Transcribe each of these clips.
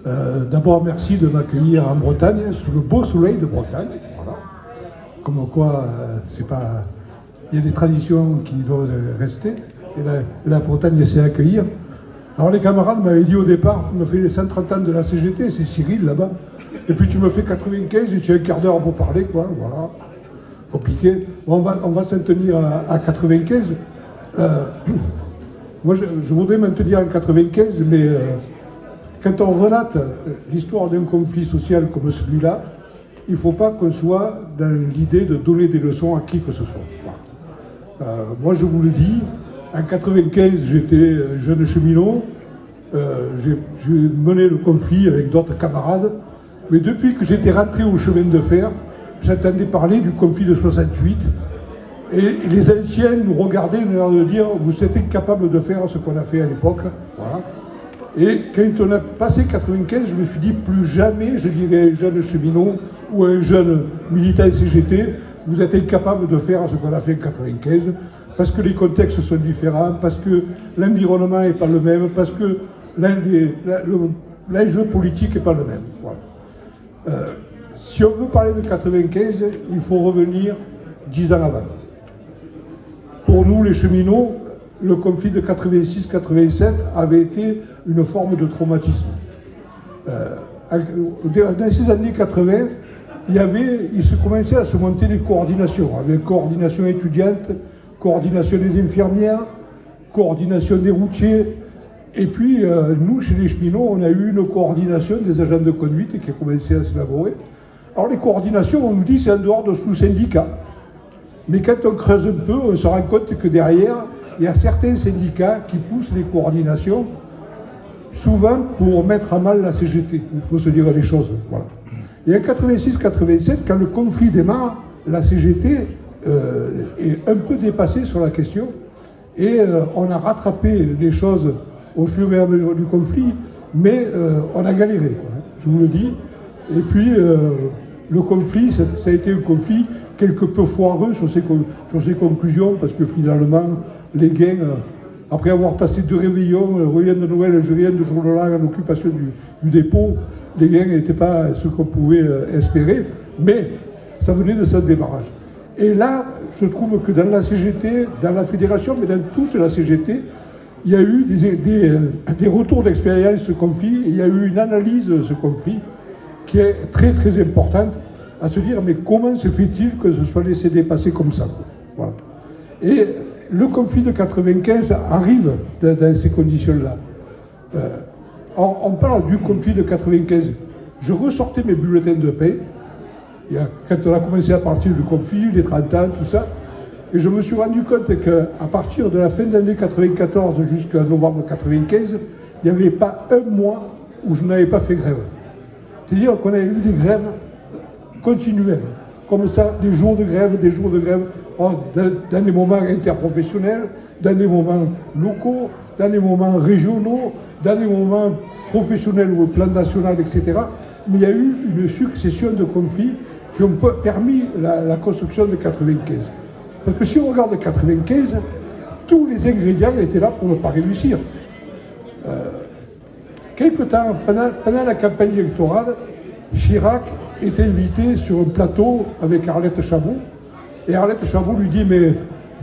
D'abord, merci de m'accueillir en Bretagne, sous le beau soleil de Bretagne. Voilà. Comme quoi, c'est pas... il y a des traditions qui doivent rester. Et la Bretagne sait accueillir. Alors les camarades m'avaient dit au départ, tu me fais les 130 ans de la CGT, c'est Cyril là-bas. Et puis tu me fais 95 et tu as un quart d'heure pour parler, quoi. Voilà. Compliqué. Bon, on va s'en tenir à 95. Moi, je voudrais m'en tenir à 95, mais quand on relate l'histoire d'un conflit social comme celui-là, il ne faut pas qu'on soit dans l'idée de donner des leçons à qui que ce soit. Voilà. Moi, je vous le dis, en 95, j'étais jeune cheminot, j'ai mené le conflit avec d'autres camarades, mais depuis que j'étais rentré au chemin de fer, j'entendais parler du conflit de 68, et les anciens nous regardaient, nous leur de dire, vous êtes incapables de faire ce qu'on a fait à l'époque. Voilà. Et quand on a passé 95, je me suis dit, plus jamais je dirais à un jeune cheminot ou à un jeune militant CGT, vous êtes incapable de faire ce qu'on a fait en 95, parce que les contextes sont différents, parce que l'environnement n'est pas le même, parce que l'enjeu politique n'est pas le même. Voilà. Si on veut parler de 95, il faut revenir 10 ans avant. Pour nous, les cheminots, le conflit de 86-87 avait été une forme de traumatisme. Dans ces années 80, il se commençait à se monter des coordinations, avec coordination étudiante, coordination des infirmières, coordination des routiers. Et puis, nous, chez les cheminots, on a eu une coordination des agents de conduite qui a commencé à s'élaborer. Alors, les coordinations, on nous dit, c'est en dehors de tout syndicat. Mais quand on creuse un peu, on se rend compte que derrière, il y a certains syndicats qui poussent les coordinations, souvent pour mettre à mal la CGT. Il faut se dire les choses. Voilà. Et en 86-87, quand le conflit démarre, la CGT est un peu dépassée sur la question et on a rattrapé les choses au fur et à mesure du conflit, mais on a galéré, quoi, je vous le dis. Et puis, le conflit, ça a été un conflit quelque peu foireux sur ses conclusions, parce que finalement, les gains, après avoir passé 2 réveillons, reviennent de Noël, je viens de jour de l'an en occupation du dépôt, les gains n'étaient pas ce qu'on pouvait espérer, mais ça venait de ce démarrage. Et là, je trouve que dans la CGT, dans la fédération, mais dans toute la CGT, il y a eu des retours d'expérience ce conflit, et il y a eu une analyse de ce conflit qui est très très importante, à se dire, mais comment se fait-il que ce soit laissé dépasser comme ça? Voilà. Et le conflit de 95 arrive dans ces conditions-là. On parle du conflit de 95. Je ressortais mes bulletins de paix, quand on a commencé à partir du conflit, les 30 ans, tout ça, et je me suis rendu compte qu'à partir de la fin de l'année 94 jusqu'à novembre 95, il n'y avait pas un mois où je n'avais pas fait grève. C'est-à-dire qu'on avait eu des grèves continuelles, comme ça, des jours de grève, dans des moments interprofessionnels, dans des moments locaux, dans des moments régionaux, dans des moments professionnels ou au plan national, etc. Mais il y a eu une succession de conflits qui ont permis la construction de 95. Parce que si on regarde 95, tous les ingrédients étaient là pour ne pas réussir. Quelque temps, pendant la campagne électorale, Chirac est invité sur un plateau avec Arlette Chabot, et Arlette Chabot lui dit, mais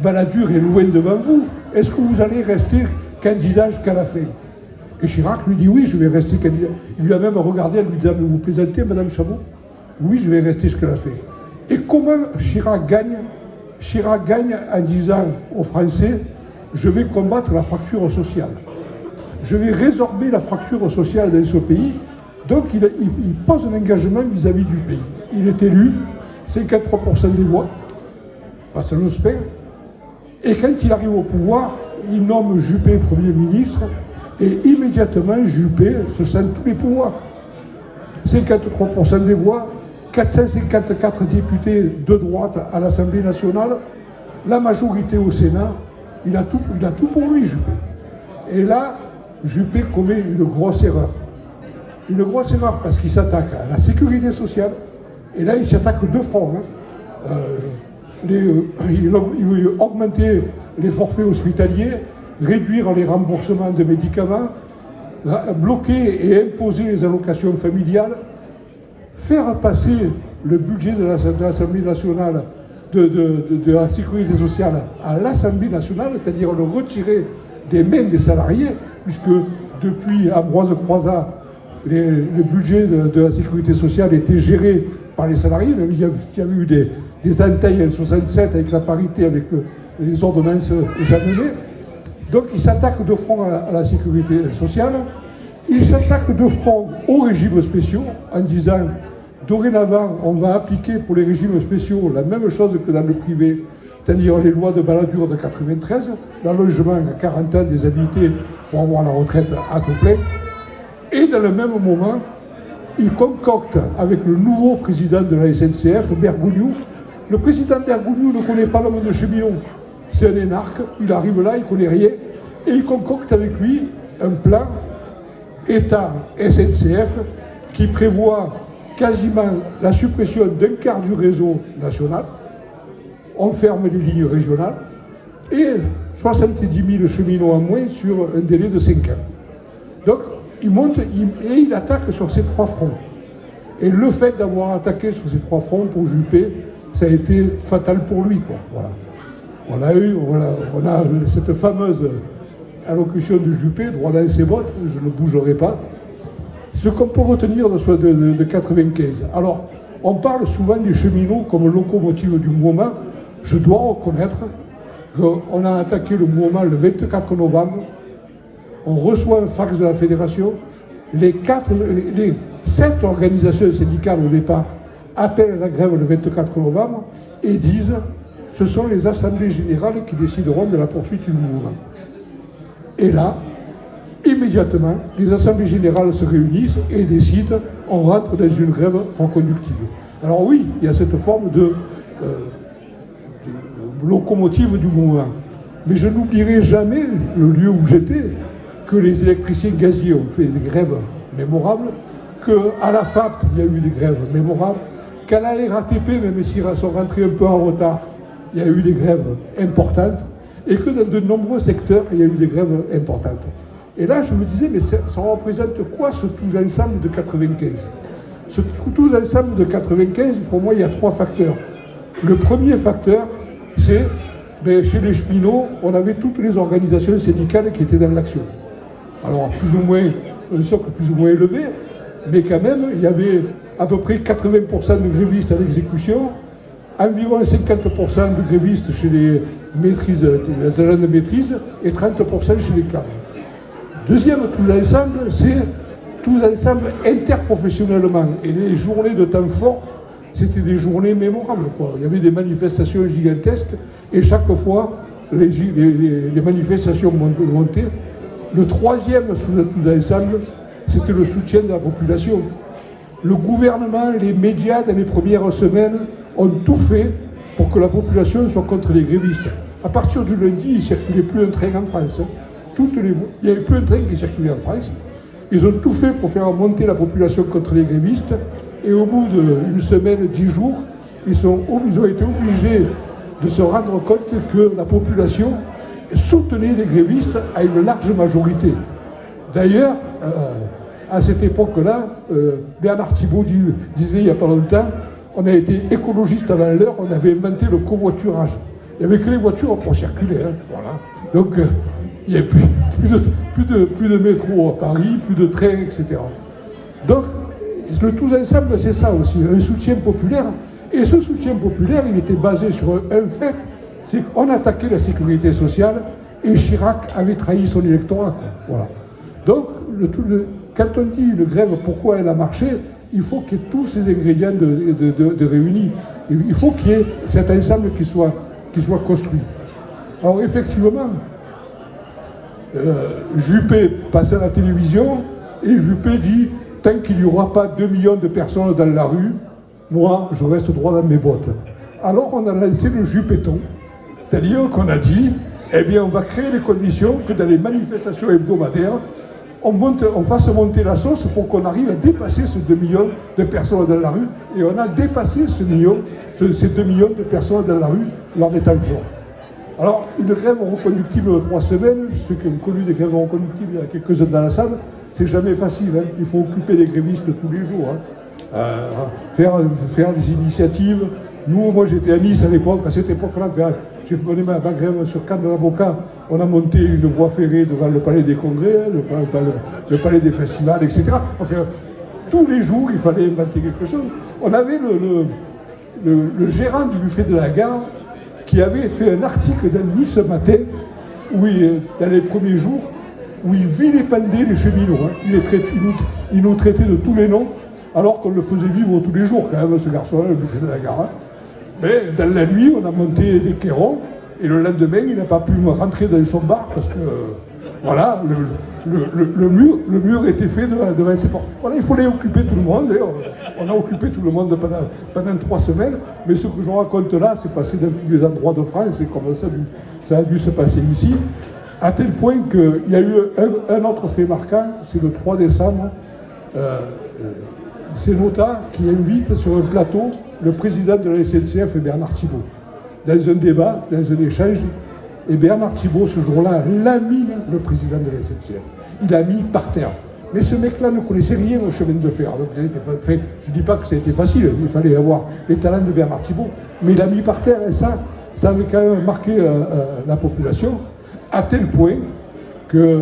Balladur est loin devant vous, est-ce que vous allez rester candidat jusqu'à la fin? Et Chirac lui dit, oui, je vais rester candidat. Il lui a même regardé, elle lui dit, vous plaisantez, Madame Chabot? Oui, je vais rester jusqu'à la fin. Et comment Chirac gagne? Chirac gagne en disant aux Français, je vais combattre la fracture sociale. Je vais résorber la fracture sociale dans ce pays. Donc il pose un engagement vis-à-vis du pays. Il est élu, 53% des voix, face à Jospin. Et quand il arrive au pouvoir, il nomme Juppé Premier ministre, et immédiatement Juppé se sent tous les pouvoirs. 53% des voix, 454 députés de droite à l'Assemblée nationale, la majorité au Sénat, il a tout pour lui, Juppé. Et là, Juppé commet une grosse erreur. Une grosse erreur parce qu'il s'attaque à la sécurité sociale, et là il s'attaque de front. Il veut augmenter les forfaits hospitaliers, réduire les remboursements de médicaments, bloquer et imposer les allocations familiales, faire passer le budget de l'Assemblée nationale de la sécurité sociale à l'Assemblée nationale, c'est-à-dire le retirer des mains des salariés, puisque depuis Ambroise Croizat, le budget de la sécurité sociale était géré par les salariés, même il y avait eu des entailles en 67 avec la parité, avec les ordonnances Jeannelet. Donc il s'attaque de front à la sécurité sociale, il s'attaque de front aux régimes spéciaux en disant dorénavant on va appliquer pour les régimes spéciaux la même chose que dans le privé, c'est-à-dire les lois de Balladur de 93, l'allongement à 40 ans des habilités pour avoir la retraite à taux plein. Et dans le même moment, il concocte avec le nouveau président de la SNCF, Bergougnoux. Le président Bergougnoux ne connaît pas le monde cheminot. C'est un énarque, il arrive là, il ne connaît rien, et il concocte avec lui un plan État-SNCF qui prévoit quasiment la suppression d'un quart du réseau national, on ferme les lignes régionales, et 70 000 cheminots en moins sur un délai de 5 ans. Donc, il monte et il attaque sur ces trois fronts. Et le fait d'avoir attaqué sur ces trois fronts pour Juppé, ça a été fatal pour lui, quoi. Voilà. On a cette fameuse allocution de Juppé, droit dans ses bottes, je ne bougerai pas. Ce qu'on peut retenir de 95. Alors, on parle souvent des cheminots comme locomotive du mouvement. Je dois reconnaître qu'on a attaqué le mouvement le 24 novembre. On reçoit un fax de la fédération. Les 7 organisations syndicales au départ appellent la grève le 24 novembre et disent ce sont les assemblées générales qui décideront de la poursuite du mouvement. Et là, immédiatement, les assemblées générales se réunissent et décident, on rentre dans une grève reconductible. Alors oui, il y a cette forme de locomotive du mouvement. Mais je n'oublierai jamais le lieu où j'étais, que les électriciens gaziers ont fait des grèves mémorables, qu'à la FAPT, il y a eu des grèves mémorables, qu'à la RATP, même s'ils sont rentrés un peu en retard, il y a eu des grèves importantes, et que dans de nombreux secteurs, il y a eu des grèves importantes. Et là, je me disais, mais ça représente quoi ce tout ensemble de 95 ? Ce tout ensemble de 95, pour moi, il y a 3 facteurs. Le premier facteur, c'est, chez les cheminots, on avait toutes les organisations syndicales qui étaient dans l'action. Alors, plus ou moins, un socle plus ou moins élevé, mais quand même, il y avait à peu près 80% de grévistes à l'exécution, environ 50% de grévistes chez les maîtrises, les agents de maîtrise, et 30% chez les cadres. Deuxième tout ensemble, c'est tout ensemble interprofessionnellement. Et les journées de temps fort, c'était des journées mémorables, quoi. Il y avait des manifestations gigantesques, et chaque fois, les manifestations montaient. Le troisième tout ensemble, c'était le soutien de la population. Le gouvernement, les médias, dans les premières semaines, ont tout fait pour que la population soit contre les grévistes. À partir du lundi, il ne circulait plus un train en France. Il n'y avait plus un train qui circulait en France. Ils ont tout fait pour faire monter la population contre les grévistes. Et au bout d'une semaine, 10 jours, ils ont été obligés de se rendre compte que la population soutenait les grévistes à une large majorité. D'ailleurs, à cette époque-là, Bernard Thibault disait il n'y a pas longtemps, on a été écologiste avant l'heure, on avait inventé le covoiturage. Il n'y avait que les voitures pour circuler. Hein, voilà. Donc, il n'y avait plus de métro à Paris, plus de trains, etc. Donc, le tout ensemble, c'est ça aussi, un soutien populaire. Et ce soutien populaire, il était basé sur un fait, c'est qu'on attaquait la sécurité sociale et Chirac avait trahi son électorat. Quoi. Voilà. Donc, quand on dit une grève, pourquoi elle a marché, il faut qu'il y ait tous ces ingrédients de réunis. Il faut qu'il y ait cet ensemble qui soit construit. Alors effectivement, Juppé passe à la télévision et Juppé dit « Tant qu'il n'y aura pas 2 millions de personnes dans la rue, moi, je reste droit dans mes bottes. » Alors on a lancé le Juppéton, c'est-à-dire qu'on a dit « Eh bien, on va créer les conditions que dans les manifestations hebdomadaires, on fasse monter la sauce pour qu'on arrive à dépasser ces 2 millions de personnes dans la rue. » Et on a dépassé ces 2 millions de personnes dans la rue lors des temps forts. Alors, une grève reconductible de 3 semaines, ceux qui ont connu des grèves reconductibles, il y a quelques-uns dans la salle, c'est jamais facile. Hein. Il faut occuper les grévistes tous les jours. Hein. Faire des initiatives. Nous, moi j'étais à Nice à cette époque-là, j'ai mené ma grève sur Cannes de l'Avocat. On a monté une voie ferrée devant le palais des congrès, le palais des festivals, etc. Enfin, tous les jours, il fallait inventer quelque chose. On avait le gérant du buffet de la gare qui avait fait un article dans Nice ce matin, où dans les premiers jours, où il vilipendait les cheminots. Hein. Il nous traitait de tous les noms, alors qu'on le faisait vivre tous les jours, quand même, ce garçon-là, le buffet de la gare. Hein. Mais dans la nuit, on a monté des quérons, et le lendemain, il n'a pas pu me rentrer dans son bar, parce que, voilà, le mur était fait devant ses portes. Voilà, il fallait occuper tout le monde, et on a occupé tout le monde pendant 3 semaines, mais ce que je raconte là, c'est passé dans tous les endroits de France, et comme ça a dû se passer ici, à tel point qu'il y a eu un autre fait marquant, c'est le 3 décembre, c'est Nota qui invite sur un plateau le président de la SNCF, Bernard Thibault, dans un débat, dans un échange. Et Bernard Thibault, ce jour-là, l'a mis, le président de la SNCF. Il l'a mis par terre. Mais ce mec-là ne connaissait rien au chemin de fer. Donc, je ne dis pas que ça a été facile, il fallait avoir les talents de Bernard Thibault. Mais il l'a mis par terre, et ça avait quand même marqué la population, à tel point que,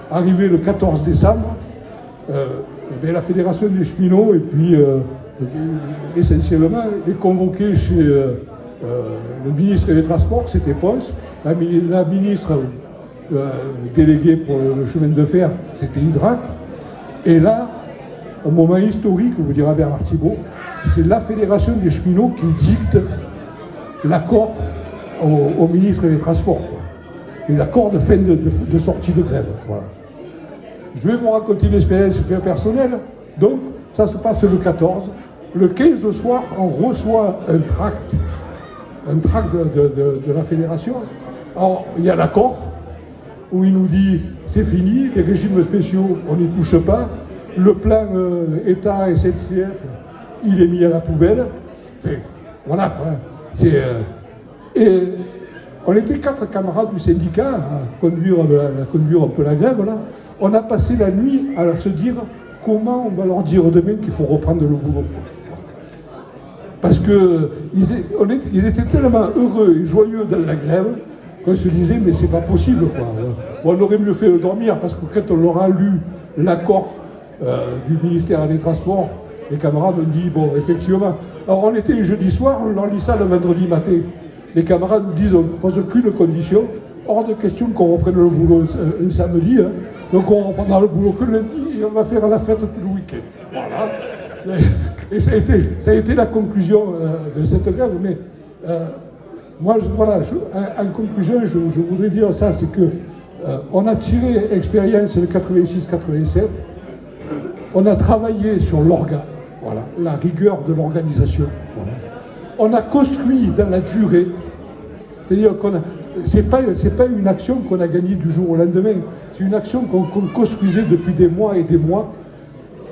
arrivé le 14 décembre, la Fédération des cheminots, et puis essentiellement, est convoquée chez le ministre des Transports, c'était Ponce, la ministre déléguée pour le chemin de fer, c'était Hydrac, et là, un moment historique, vous dira Bernard Thibault, c'est la Fédération des cheminots qui dicte l'accord au ministre des Transports, quoi. Et l'accord de fin de sortie de grève. Voilà. Je vais vous raconter une expérience personnelle. Donc, ça se passe le 14. Le 15 au soir, on reçoit un tract de la fédération. Alors, il y a l'accord où il nous dit c'est fini, les régimes spéciaux, on n'y touche pas. Le plan État et SNCF, il est mis à la poubelle. Enfin, voilà quoi. Et on était 4 camarades du syndicat à conduire un peu la grève là. On a passé la nuit à se dire comment on va leur dire demain qu'il faut reprendre le boulot. Parce qu'ils étaient tellement heureux et joyeux dans la grève qu'on se disait mais c'est pas possible quoi. On aurait mieux fait de dormir parce que quand on leur a lu l'accord du ministère des Transports, les camarades ont dit bon effectivement. Alors on était jeudi soir, on leur lit ça le vendredi matin. Les camarades nous disent on ne pose aucune condition, hors de question qu'on reprenne le boulot un samedi. Hein. Donc on reprendra le boulot que lundi et on va faire la fête tout le week-end. Voilà. Et ça a été la conclusion de cette grève. Mais moi, en conclusion, je voudrais dire ça, c'est que on a tiré expérience le 86-87, on a travaillé sur l'orga, voilà, la rigueur de l'organisation. Voilà. On a construit dans la durée, c'est-à-dire qu'on a. C'est pas une action qu'on a gagnée du jour au lendemain. C'est une action qu'on construisait depuis des mois et des mois.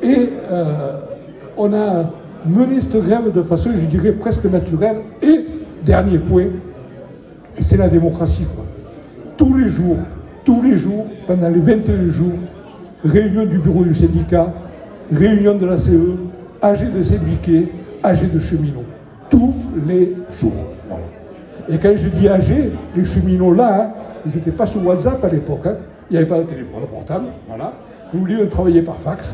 Et on a mené cette grève de façon, je dirais, presque naturelle. Et, dernier point, c'est la démocratie, quoi. Tous les jours, pendant les 21 jours, réunion du bureau du syndicat, réunion de la CE, AG de syndiqués, AG de cheminots. Tous les jours. Voilà. Et quand je dis âgés, les cheminots là, hein, ils n'étaient pas sur WhatsApp à l'époque. Hein. Il n'y avait pas de téléphone portable. Voilà. Nous voulions travailler par fax.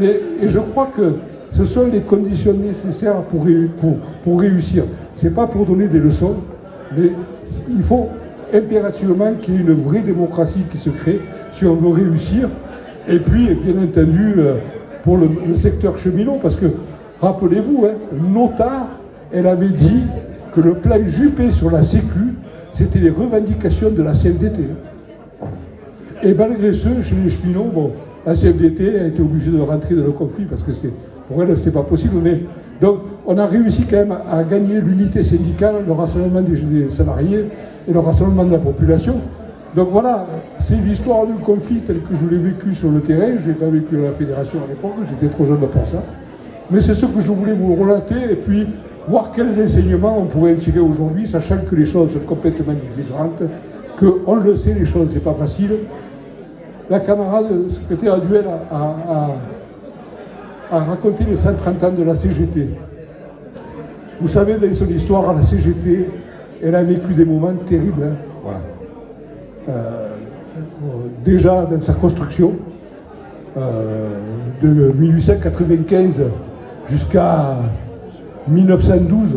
Et je crois que ce sont les conditions nécessaires pour réussir. Ce n'est pas pour donner des leçons, mais il faut impérativement qu'il y ait une vraie démocratie qui se crée si on veut réussir. Et puis, bien entendu, pour le secteur cheminot, parce que, rappelez-vous, hein, Nota, elle avait dit que le plan Juppé sur la Sécu, c'était les revendications de la CFDT. Et malgré ce, chez les cheminots, bon, la CFDT a été obligée de rentrer dans le conflit parce que pour elle, c'était pas possible. Mais donc, on a réussi quand même à gagner l'unité syndicale, le rassemblement des salariés et le rassemblement de la population. Donc voilà, c'est l'histoire du conflit tel que je l'ai vécu sur le terrain. Je n'ai pas vécu à la fédération à l'époque, j'étais trop jeune pour ça. Mais c'est ce que je voulais vous relater et puis voir quels enseignements on pourrait en tirer aujourd'hui, sachant que les choses sont complètement différentes, qu'on le sait, les choses, c'est pas facile. la camarade secrétaire Duel a raconté les 130 ans de la CGT. Vous savez, dans son histoire, la CGT, elle a vécu des moments terribles. Hein. Voilà. Déjà dans sa construction, de 1895 jusqu'à 1912,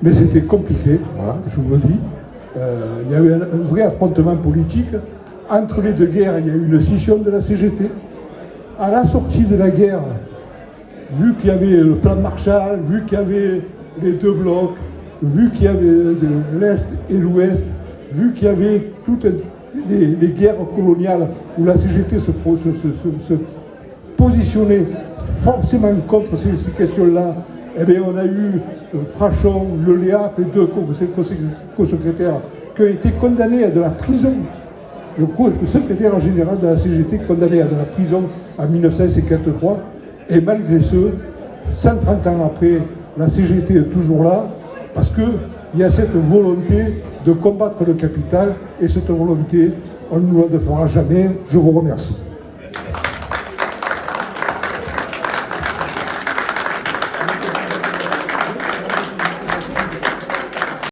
mais c'était compliqué, voilà, je vous le dis. Il y avait un vrai affrontement politique. Entre les deux guerres, il y a eu une scission de la CGT. À la sortie de la guerre, vu qu'il y avait le plan Marshall, vu qu'il y avait les deux blocs, vu qu'il y avait l'Est et l'Ouest, vu qu'il y avait toutes les guerres coloniales où la CGT se positionnait forcément contre ces questions-là, eh bien, on a eu Frachon, Le Léap, les deux co-secrétaires qui ont été condamnés à de la prison. Le secrétaire général de la CGT condamné à de la prison en 1953. Et malgré ce, 130 ans après, la CGT est toujours là parce qu'il y a cette volonté de combattre le capital et cette volonté, on ne nous la fera jamais. Je vous remercie.